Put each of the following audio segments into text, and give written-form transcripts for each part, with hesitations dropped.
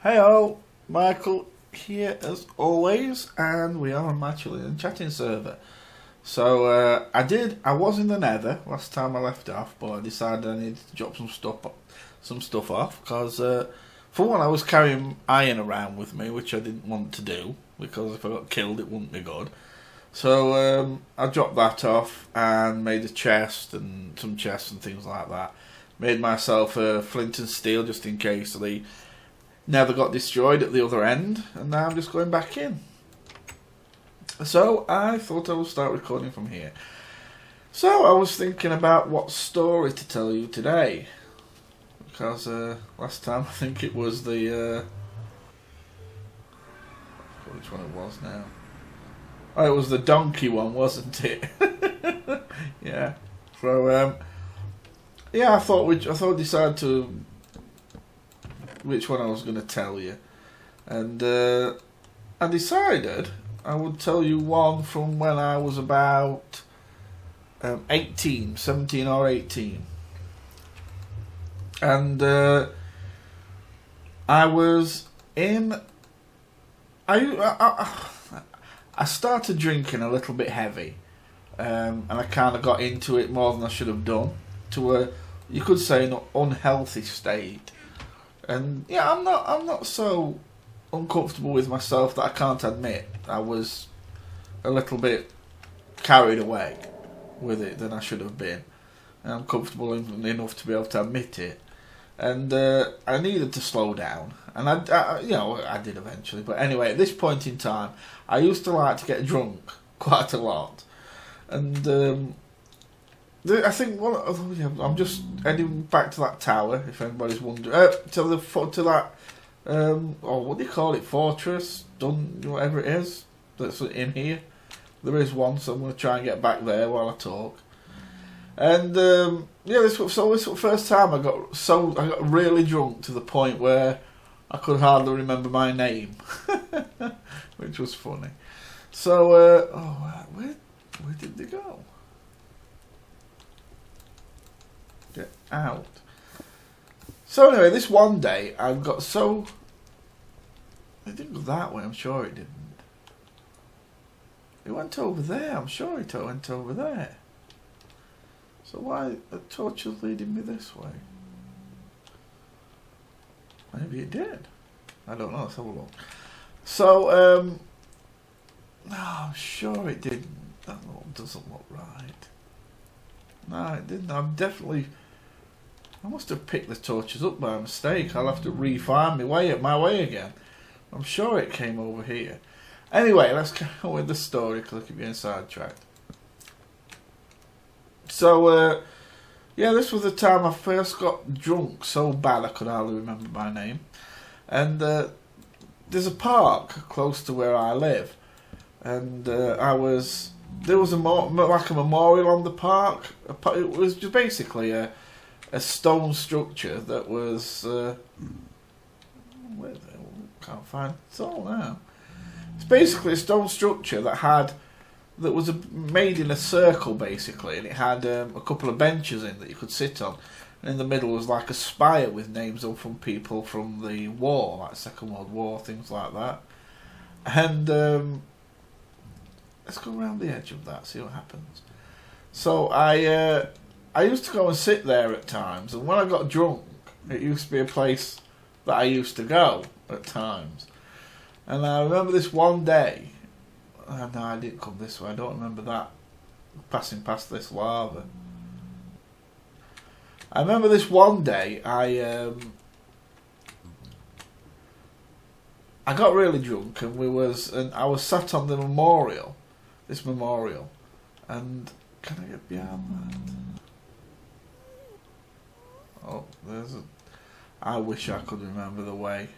Heyo, Michael here as always, and we are on my Chillin and Chattin server. So I was in the nether last time I left off, but I decided I needed to drop some stuff off because for one I was carrying iron around with me, which I didn't want to do because if I got killed it wouldn't be good. So I dropped that off and made a chest and some chests and things like that. Made myself a flint and steel just in case they never got destroyed at the other end, and now I'm just going back in. So I thought I would start recording from here. So I was thinking about what story to tell you today, because last time I think it was the I forgot which one it was now. Oh, it was the donkey one, wasn't it? Yeah. So yeah, I thought I'd decide to which one I was going to tell you, and I decided I would tell you one from when I was about 17 or 18, and I was in. I started drinking a little bit heavy, and I kind of got into it more than I should have done, to a, you could say, an unhealthy state. And yeah, I'm not so uncomfortable with myself that I can't admit I was a little bit carried away with it than I should have been. And I'm comfortable enough to be able to admit it. And I needed to slow down, and I did eventually. But anyway, at this point in time, I used to like to get drunk quite a lot, and I think I'm just heading back to that tower. If anybody's wondering, to that what do you call it? Fortress, whatever it is that's in here. There is one, so I'm going to try and get back there while I talk. And yeah, this was the first time I got really drunk to the point where I could hardly remember my name, which was funny. So where did they go? Get out. So anyway, this one day I got so... It didn't go that way, I'm sure it didn't. It went over there, I'm sure it went over there. So why the torch is leading me this way? Maybe it did. I don't know, let's have a look. So, no, I'm sure it didn't. That doesn't look right. No, it didn't. I must have picked the torches up by mistake. I'll have to re-find my way again. I'm sure it came over here. Anyway, let's go on with the story because I keep getting sidetracked. So, yeah, this was the time I first got drunk so bad I could hardly remember my name. And there's a park close to where I live, and there was like a memorial on the park. It was just basically a stone structure that was can't find it all now. It's basically a stone structure that was made in a circle basically, and it had a couple of benches in that you could sit on, and in the middle was like a spire with names of from people from the war, like Second World War, things like that. And let's go around the edge of that, see what happens. So I used to go and sit there at times, and when I got drunk, it used to be a place that I used to go at times. And I remember this one day, no, I didn't come this way, I don't remember that, passing past this lava. I remember this one day, I got really drunk, and I was sat on the memorial, and can I get behind that? Oh, I wish I could remember the way.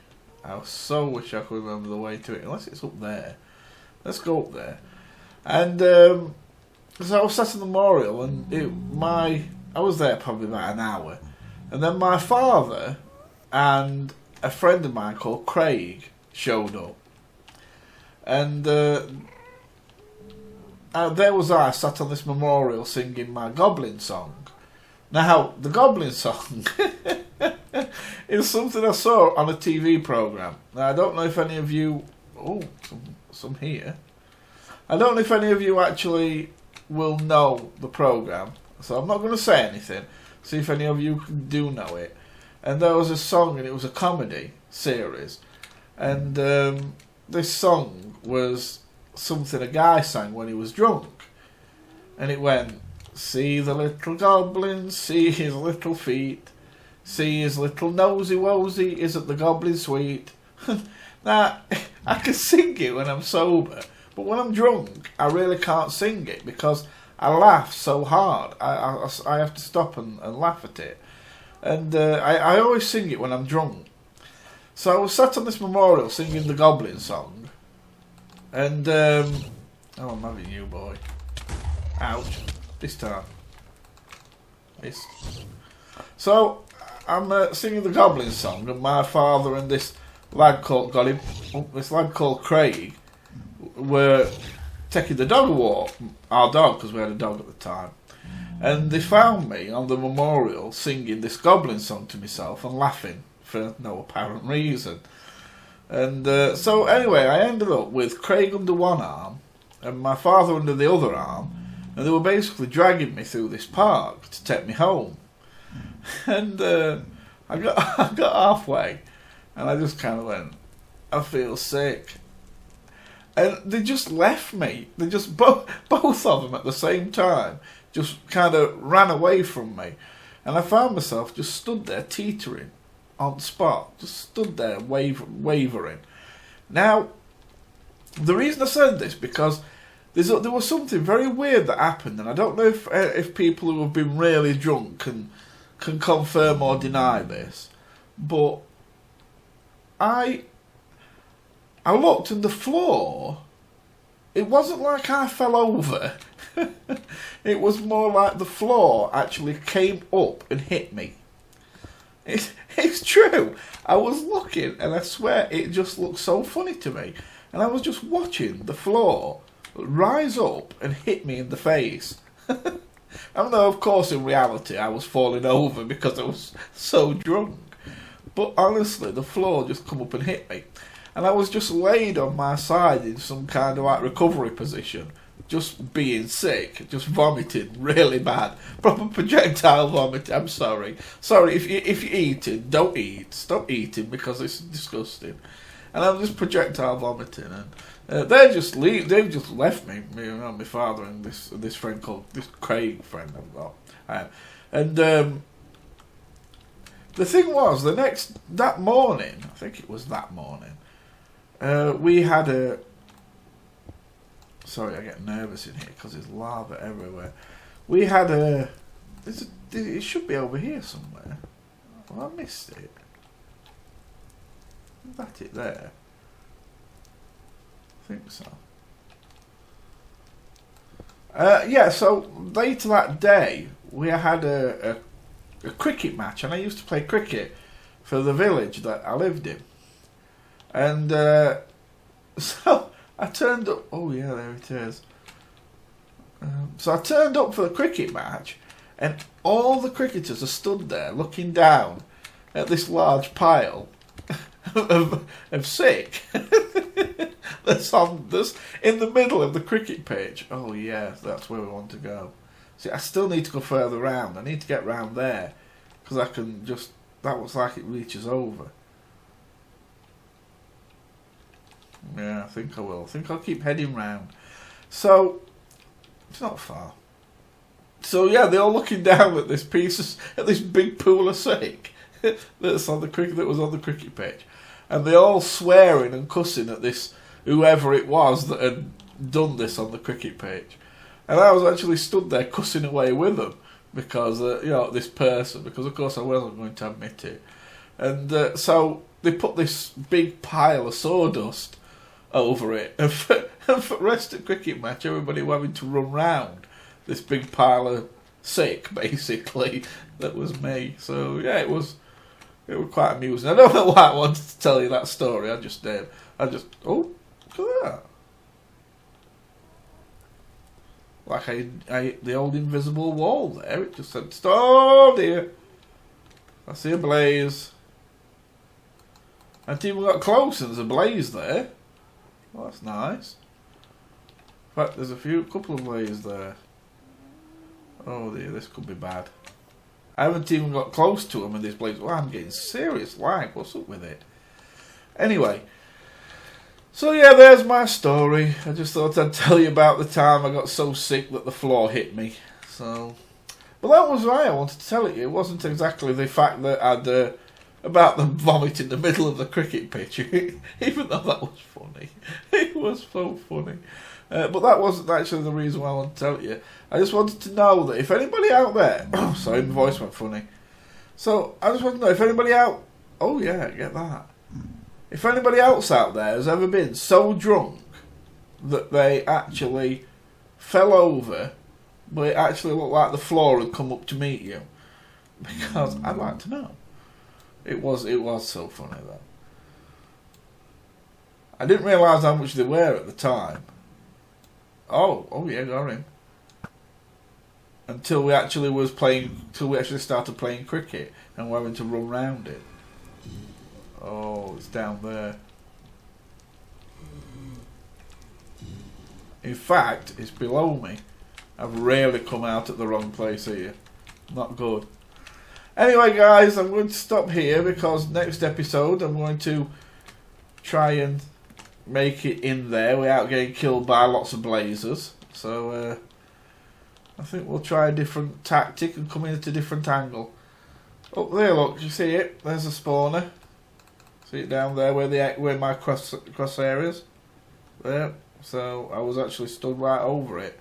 I so wish I could remember the way to it, unless it's up there. Let's go up there. And so I was sat in the memorial, and I was there probably about an hour, and then my father and a friend of mine called Craig showed up, and there was I sat on this memorial singing my goblin song. Now the goblin song It's something I saw on a TV programme. Now, I don't know if any of you... Oh, some here. I don't know if any of you actually will know the programme. So I'm not going to say anything. See if any of you do know it. And there was a song, and it was a comedy series. And this song was something a guy sang when he was drunk. And it went, see the little goblin, see his little feet. See his little nosy wosy, isn't the goblin sweet? Now, I can sing it when I'm sober. But when I'm drunk, I really can't sing it because I laugh so hard. I have to stop and laugh at it. And I always sing it when I'm drunk. So I was sat on this memorial singing the Goblin song. And, oh, I'm having you, boy. Ouch. This time. This. So, I'm singing the Goblin song, and my father and this lad called Craig were taking the dog a walk, our dog, because we had a dog at the time. And they found me on the memorial singing this Goblin song to myself and laughing for no apparent reason. And so anyway, I ended up with Craig under one arm and my father under the other arm, and they were basically dragging me through this park to take me home. And I got halfway, and I just kind of went, I feel sick. And they just left me. They just both of them at the same time just kind of ran away from me. And I found myself just stood there teetering on the spot. Just stood there wavering. Now, the reason I said this, because there was something very weird that happened. And I don't know if people who have been really drunk can confirm or deny this. But I looked, and the floor, it wasn't like I fell over. It was more like the floor actually came up and hit me. It's true. I was looking, and I swear it just looked so funny to me. And I was just watching the floor rise up and hit me in the face. Even though, of course, in reality, I was falling over because I was so drunk. But honestly, the floor just come up and hit me. And I was just laid on my side in some kind of like recovery position, just being sick, just vomiting really bad. Proper projectile vomit. I'm sorry. Sorry, if you're eating, don't eat. Stop eating because it's disgusting. And I'm just projectile vomiting. And they've just left me, my father and this friend called, this Craig friend I've got. And the thing was, that morning, I think it was that morning, we had a... Sorry, I get nervous in here because there's lava everywhere. We had a... It should be over here somewhere. Well, I missed it. Is that it there? I think so. Yeah, so later that day, we had a cricket match, and I used to play cricket for the village that I lived in. And so I turned up. Oh yeah, there it is. So I turned up for the cricket match, and all the cricketers are stood there looking down at this large pile of sick that's in the middle of the cricket pitch. Oh yeah, that's where we want to go. See, I still need to go further round. I need to get round there because I can just. That looks like it reaches over. Yeah, I think I will. I think I'll keep heading round. So, it's not far. So yeah, they're all looking down at this at this big pool of sick that was on the cricket pitch, and they're all swearing and cussing at this whoever it was that had done this on the cricket pitch. And I was actually stood there cussing away with them because this person, because of course I wasn't going to admit it. And so they put this big pile of sawdust over it, and for the rest of the cricket match, everybody were having to run round this big pile of sick, basically. That was me. So yeah, it was quite amusing. I don't know why I wanted to tell you that story. I just did. Oh, look at that. Like I hit the old invisible wall there. It just said, "Oh dear, I see a blaze." And even got close and there's a blaze there. Well, that's nice. In fact, there's a couple of blazes there. Oh dear, this could be bad. I haven't even got close to them in this blaze. Well, I'm getting serious lag. What's up with it? Anyway. So yeah, there's my story. I just thought I'd tell you about the time I got so sick that the floor hit me. So, but that was why I wanted to tell it you. It wasn't exactly the fact that I'd about them vomit in the middle of the cricket pitch, even though that was funny. It was so funny. But that wasn't actually the reason why I wanted to tell it you. I just wanted to know that if anybody out there... sorry, my voice went funny. So, I just want to know if anybody out... Oh yeah, get that. If anybody else out there has ever been so drunk that they actually fell over, but it actually looked like the floor had come up to meet you. Because I'd like to know. It was so funny though. I didn't realise how much they were at the time. Oh yeah, got him. Until we actually started playing cricket and we're having to run round it. Oh, it's down there. In fact, it's below me. I've really come out at the wrong place here. Not good. Anyway, guys, I'm going to stop here because next episode I'm going to try and make it in there without getting killed by lots of blazers. So, I think we'll try a different tactic and come in at a different angle. Up there, look, you see it? There's a spawner. See it down there where my cross areas? There. So, I was actually stood right over it.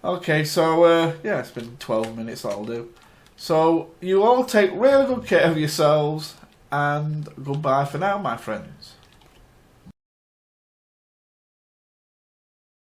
Okay, so, yeah, it's been 12 minutes, that'll do. So, you all take really good care of yourselves, and goodbye for now, my friends.